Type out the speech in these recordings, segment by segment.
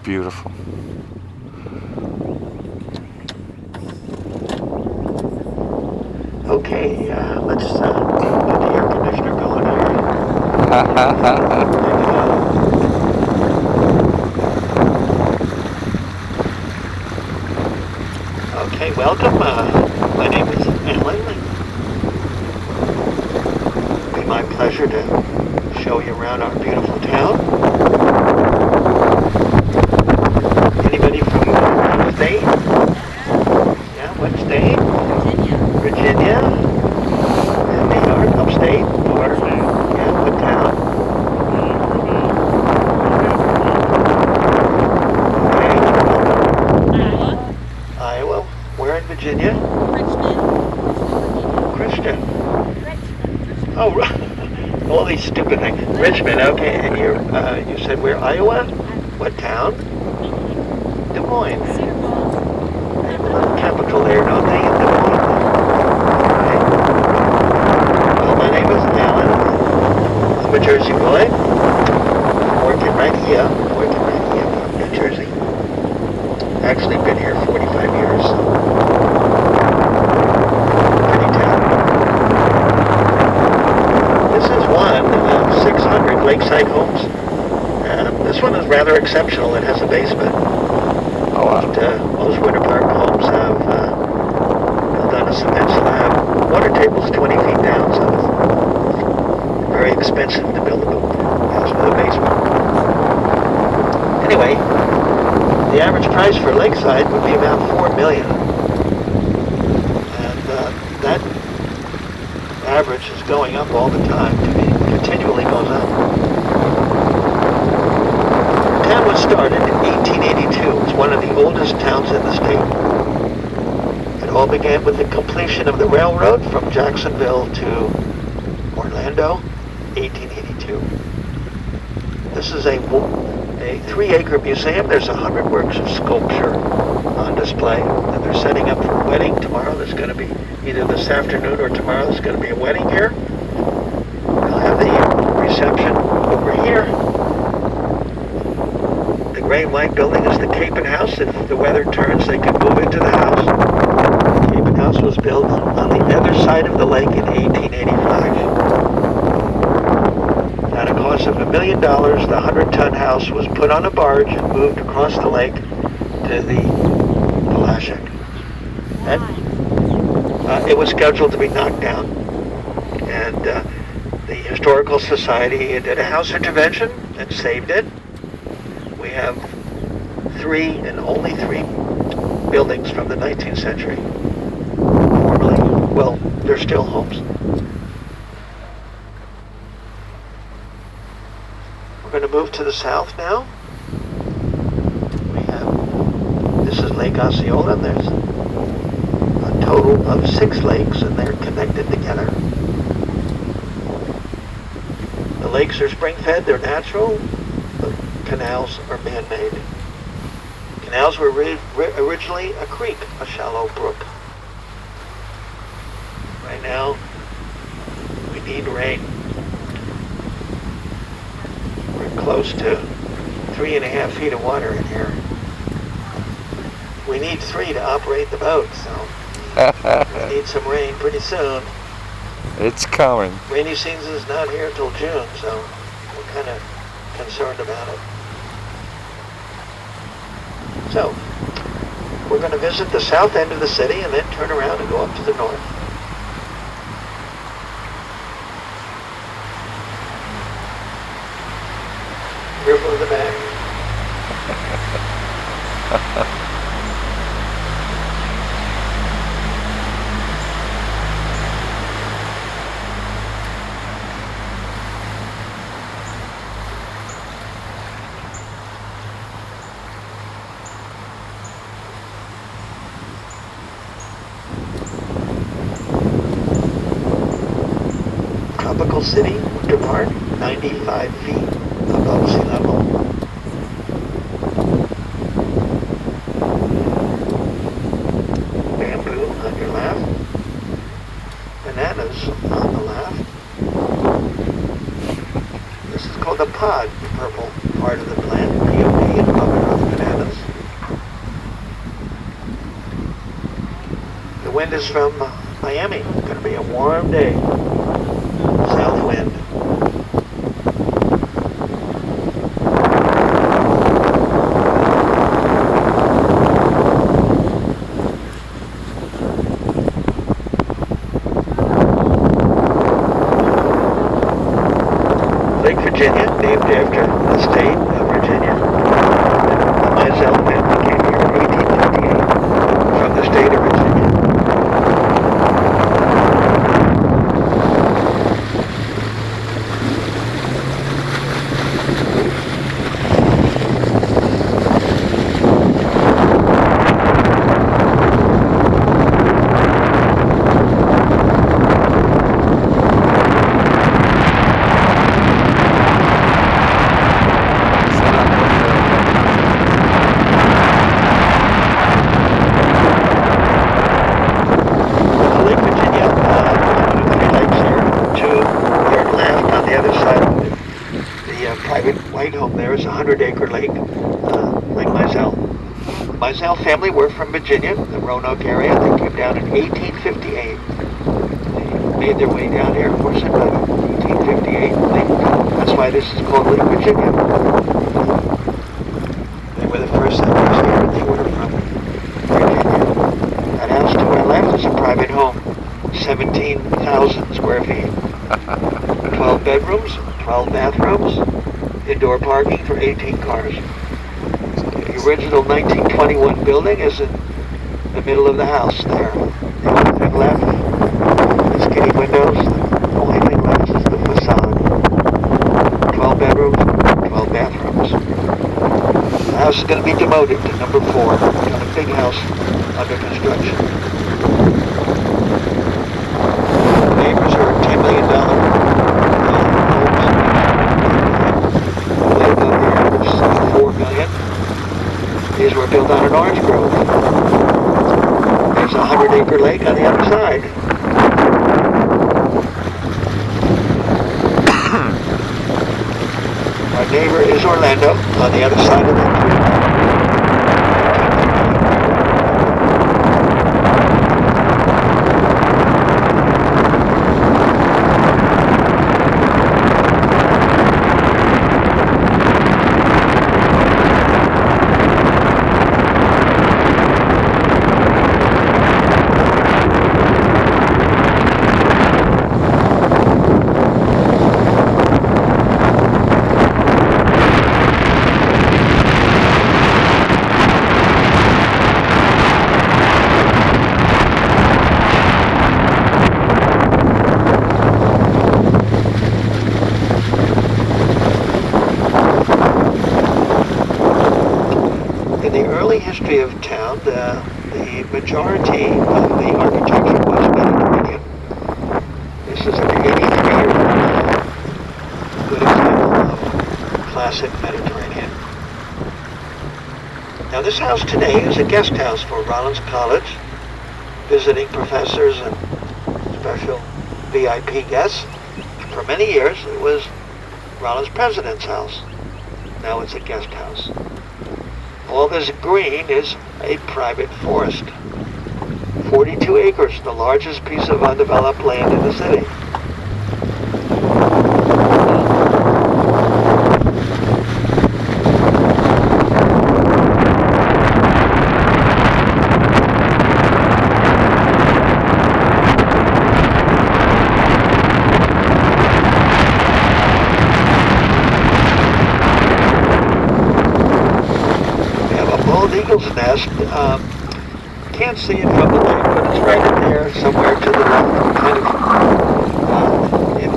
beautiful. Okay, let's get the air conditioner going here. Okay, welcome. My name is Alan. It'll be my pleasure to show you around our beautiful town. Anybody from the state? Yeah, what state? Virginia. And New York, upstate? Or, yeah, what town? Okay. Iowa. Where in Virginia? Christian. Oh, all these stupid things. Richmond, okay. And you said where? Iowa? What town? Des Moines. They have a little capital there, don't they? In Des Moines. Okay. Well, my name is Alan. I'm a Jersey boy. I'm working right here from New Jersey. Actually been here 45 years. Pretty town. This is one of 600 lakeside homes. This one is rather exceptional. It has a basement. Most winter park homes have built on a cement slab. Water table's 20 feet down, so it's very expensive to build a house with a basement. Anyway, the average price for lakeside would be about $4 million. And that average is going up all the time. It continually goes up. The town was started in 1882. It's one of the oldest towns in the state. It all began with the completion of the railroad from Jacksonville to Orlando, 1882. This is a 3-acre museum. There's 100 works of sculpture on display, and they're setting up for a wedding tomorrow. There's going to be either this afternoon or tomorrow. There's going to be a wedding here. They'll have the reception over here. The gray and white building is the Capon House. If the weather turns, they can move into the house. The Capon House was built on the other side of the lake in 1885. At a cost of $1 million, the 100-ton house was put on a barge and moved across the lake to the Pulaski. It was scheduled to be knocked down, and the Historical Society did a house intervention and saved it. We have 3 and only 3 buildings from the 19th century. Formerly, well, they're still homes. We're going to move to the south now. This is Lake Osceola. There's a total of 6 lakes, and they're connected together. The lakes are spring-fed, they're natural. The canals are man-made. Canals were originally a creek, a shallow brook. Right now, we need rain. We're close to 3.5 feet of water in here. We need 3 to operate the boat, so we need some rain pretty soon. It's coming. Rainy season is not here until June, so we're kind of concerned about it. So, we're going to visit the south end of the city and then turn around and go up to the north. Careful of the back. Tropical City, Winter Park, 95 feet above sea level. Bamboo on your left. Bananas on the left. This is called a pod, the purple part of the plant, POD, and above it are the The wind is from Miami. It's going to be a warm day. South wind. Lake Virginia, named after the state of Virginia. Myself family came here in 1858 from the state of Virginia. Private white home there is a 100-acre lake, Lake Mizell. The Mizell family were from Virginia, the Roanoke area. They came down in 1858. They made their way down here, of course, in 1858. That's why this is called Lake Virginia. They were the first settlers here. They were from Virginia. That house to our left is a private home, 17,000 square feet. 12 bedrooms, 12 bathrooms, indoor parking for 18 cars. The original 1921 building is in the middle of the house there. The only thing left is skinny windows. The only thing left is the facade. 12 bedrooms, 12 bathrooms. The house is going to be demoted to number 4. We've got a big house under construction. The neighbors are $10 million. These were built on an orange grove. There's a 100-acre lake on the other side. Our neighbor is Orlando on the other side of that tree. In the early history of town, the majority of the architecture was Mediterranean. This is an 83-year-old good example of classic Mediterranean. Now this house today is a guest house for Rollins College, visiting professors and special VIP guests. For many years it was Rollins President's house. Now it's a guest house. All this green is a private forest. 42 acres, the largest piece of undeveloped land in the city. Eagle's nest. Can't see it from the lake, but it's right in there, somewhere to the left, kind of in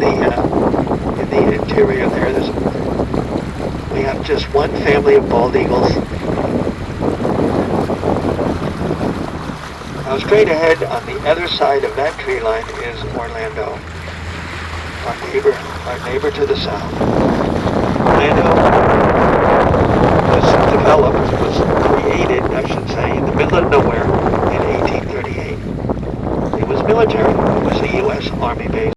the interior there. We have just one family of bald eagles. Now straight ahead on the other side of that tree line is Orlando, our neighbor to the south. Orlando was developed, was created, I should say, in the middle of nowhere in 1838. It was military. It was a U.S. Army base.